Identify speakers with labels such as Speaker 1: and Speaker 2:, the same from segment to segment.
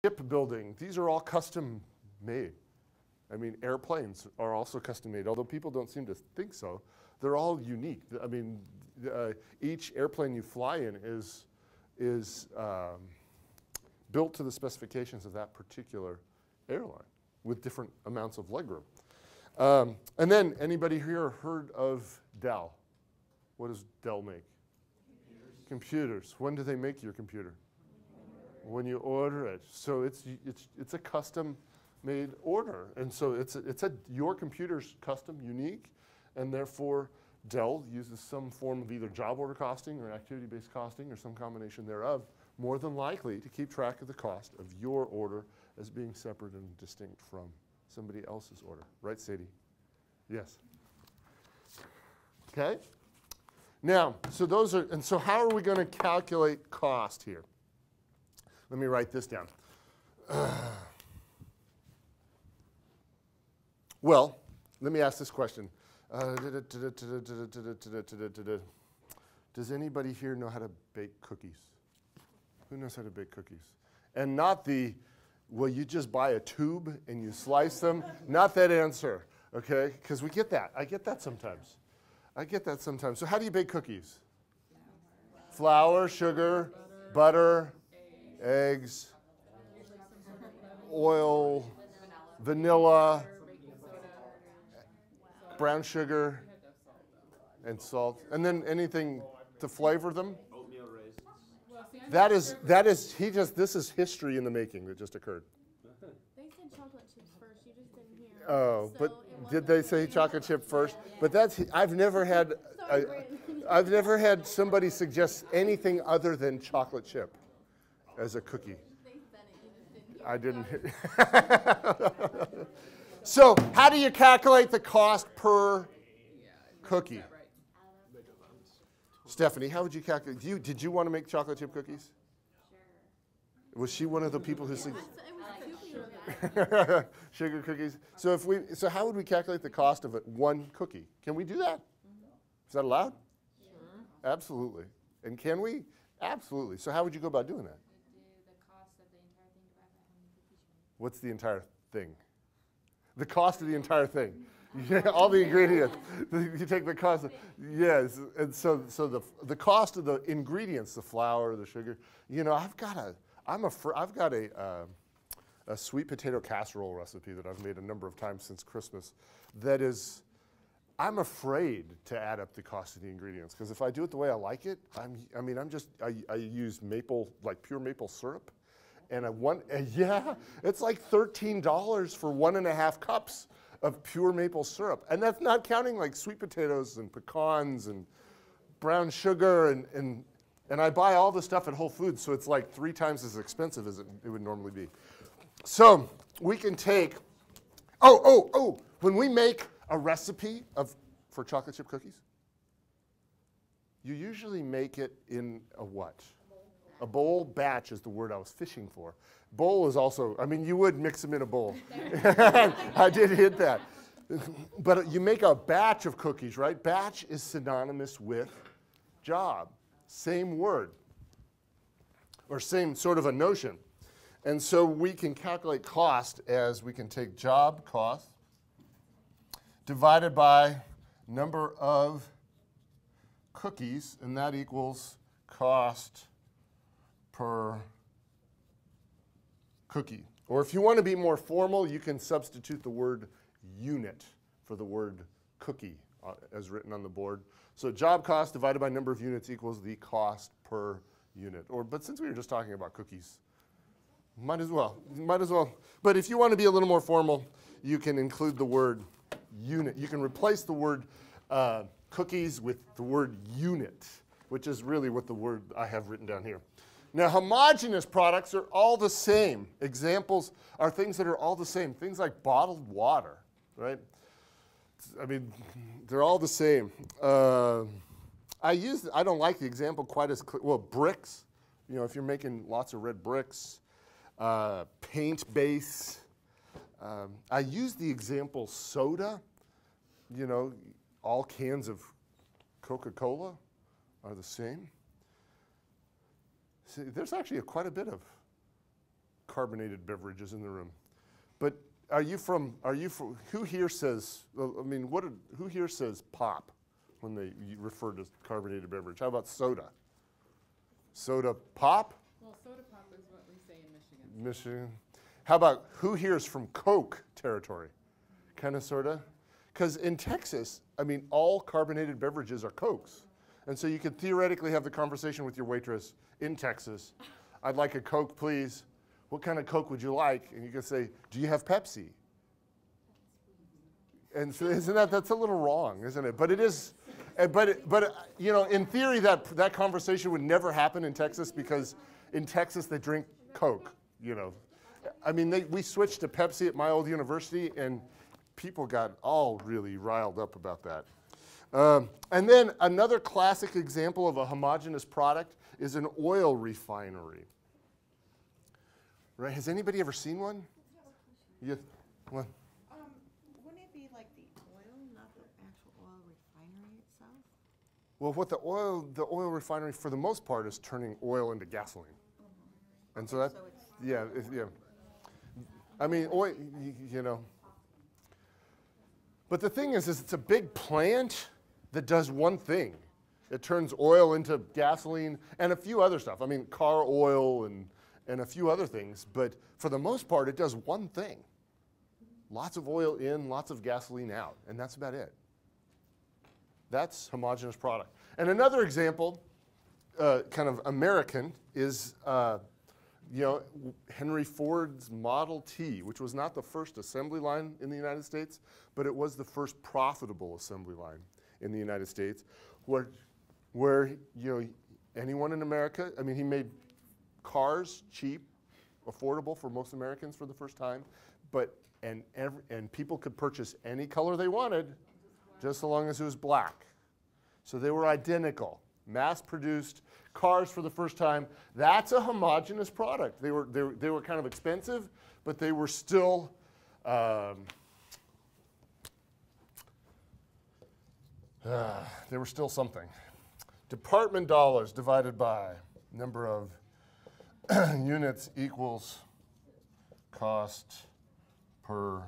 Speaker 1: Shipbuilding, these are all custom made. I mean, airplanes are also custom made, although people don't seem to think so. They're all unique. I mean, each airplane you fly in is built to the specifications of that particular airline with different amounts of legroom. And then, anybody here heard of Dell? What does Dell make? Computers. When do they make your computer? When you order it. So it's a custom-made order, and so your computer's custom, unique, and therefore Dell uses some form of either job order costing or activity-based costing or some combination thereof, more than likely to keep track of the cost of your order as being separate and distinct from somebody else's order. Right, Sadie? Yes. Okay. Now, so those are, and so how are we going to calculate cost here? Let me write this down. Well, let me ask this question. Does anybody here know how to bake cookies? Who knows how to bake cookies? And not the, well, you just buy a tube and you slice them. Not that answer, okay? Because we get that. I get that sometimes. I get that sometimes. So how do you bake cookies? Flour, sugar, butter, eggs, oil, vanilla, brown sugar, and salt. And then anything to flavor them?
Speaker 2: Oatmeal raisins.
Speaker 1: This is history in the making that just occurred.
Speaker 3: They said chocolate chips first, you just didn't hear.
Speaker 1: Oh, so but did they say chocolate chip first? But I've never had somebody suggest anything other than chocolate chip as a cookie. I didn't. So how do you calculate the cost per cookie? Stephanie, how would you calculate? Did you want to make chocolate chip cookies? Sure. Was she one of the people who suggested? Sugar cookies. So how would we calculate the cost of one cookie? Can we do that? Is that allowed?
Speaker 3: Sure.
Speaker 1: Absolutely. And can we? Absolutely. So how would you go about doing that?
Speaker 4: The cost of the entire thing divided by how many cookies you make.
Speaker 1: What's the entire thing? The cost of the entire thing. All the ingredients. You take the cost. Yes, and so the cost of the ingredients, the flour, the sugar. You know, I've got a sweet potato casserole recipe that I've made a number of times since Christmas. That is, I'm afraid to add up the cost of the ingredients because if I do it the way I like it, I use pure maple syrup, and it's like $13 for 1.5 cups of pure maple syrup. And that's not counting like sweet potatoes and pecans and brown sugar. And I buy all the stuff at Whole Foods, so it's like 3 times as expensive as it would normally be. So we can take, when we make a recipe for chocolate chip cookies, you usually make it in a what? A bowl. Batch is the word I was fishing for. Bowl is also, you would mix them in a bowl. I did hit that. But you make a batch of cookies, right? Batch is synonymous with job. Same word. Or same sort of a notion. And so we can calculate cost as we can take job cost divided by number of cookies, and that equals cost per cookie. Or if you want to be more formal, you can substitute the word unit for the word cookie as written on the board. So job cost divided by number of units equals the cost per unit. But since we were just talking about cookies, might as well. But if you want to be a little more formal, you can include the word unit. You can replace the word cookies with the word unit, which is really what the word I have written down here. Now, homogeneous products are all the same. Examples are things that are all the same. Things like bottled water, right? They're all the same. I don't like the example quite as clear. Well, bricks, if you're making lots of red bricks, paint base. I use the example soda. All cans of Coca-Cola are the same. See, there's actually quite a bit of carbonated beverages in the room. But who here says, who here says pop when they refer to carbonated beverage? How about soda? Soda pop?
Speaker 2: Well, soda pop is what we say in Michigan.
Speaker 1: Michigan. How about who here is from Coke territory? Kind of, sort of? Because in Texas, all carbonated beverages are Cokes. And so you could theoretically have the conversation with your waitress in Texas. I'd like a Coke, please. What kind of Coke would you like? And you could say, do you have Pepsi? And so that's a little wrong, isn't it? But it is, in theory, that conversation would never happen in Texas because in Texas they drink Coke, we switched to Pepsi at my old university and people got all really riled up about that. And then another classic example of a homogeneous product is an oil refinery. Right? Has anybody ever seen one? Yeah. What?
Speaker 5: Wouldn't it be like the oil, not the actual oil refinery itself?
Speaker 1: Well, what the oil refinery for the most part is turning oil into gasoline. Mm-hmm. And so that, yeah. Oil, But the thing is it's a big plant that does one thing. It turns oil into gasoline and a few other stuff. Car oil and a few other things. But for the most part, it does one thing. Lots of oil in, lots of gasoline out. And that's about it. That's homogeneous product. And another example, kind of American, is Henry Ford's Model T, which was not the first assembly line in the United States, but it was the first profitable assembly line in the United States, where anyone in America, he made cars cheap, affordable for most Americans for the first time, and people could purchase any color they wanted, just so long as it was black. So they were identical, mass-produced cars for the first time. That's a homogeneous product. They were kind of expensive, but they were still something. Department dollars divided by number of units equals cost per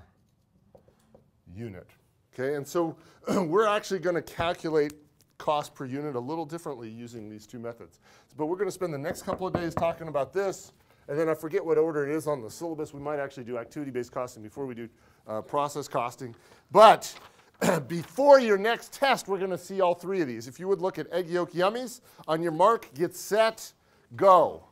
Speaker 1: unit. Okay, and so we're actually going to calculate cost per unit a little differently using these two methods. But we're going to spend the next couple of days talking about this, and then I forget what order it is on the syllabus. We might actually do activity-based costing before we do process costing. But before your next test, we're going to see all three of these. If you would look at egg yolk yummies, on your mark, get set, go.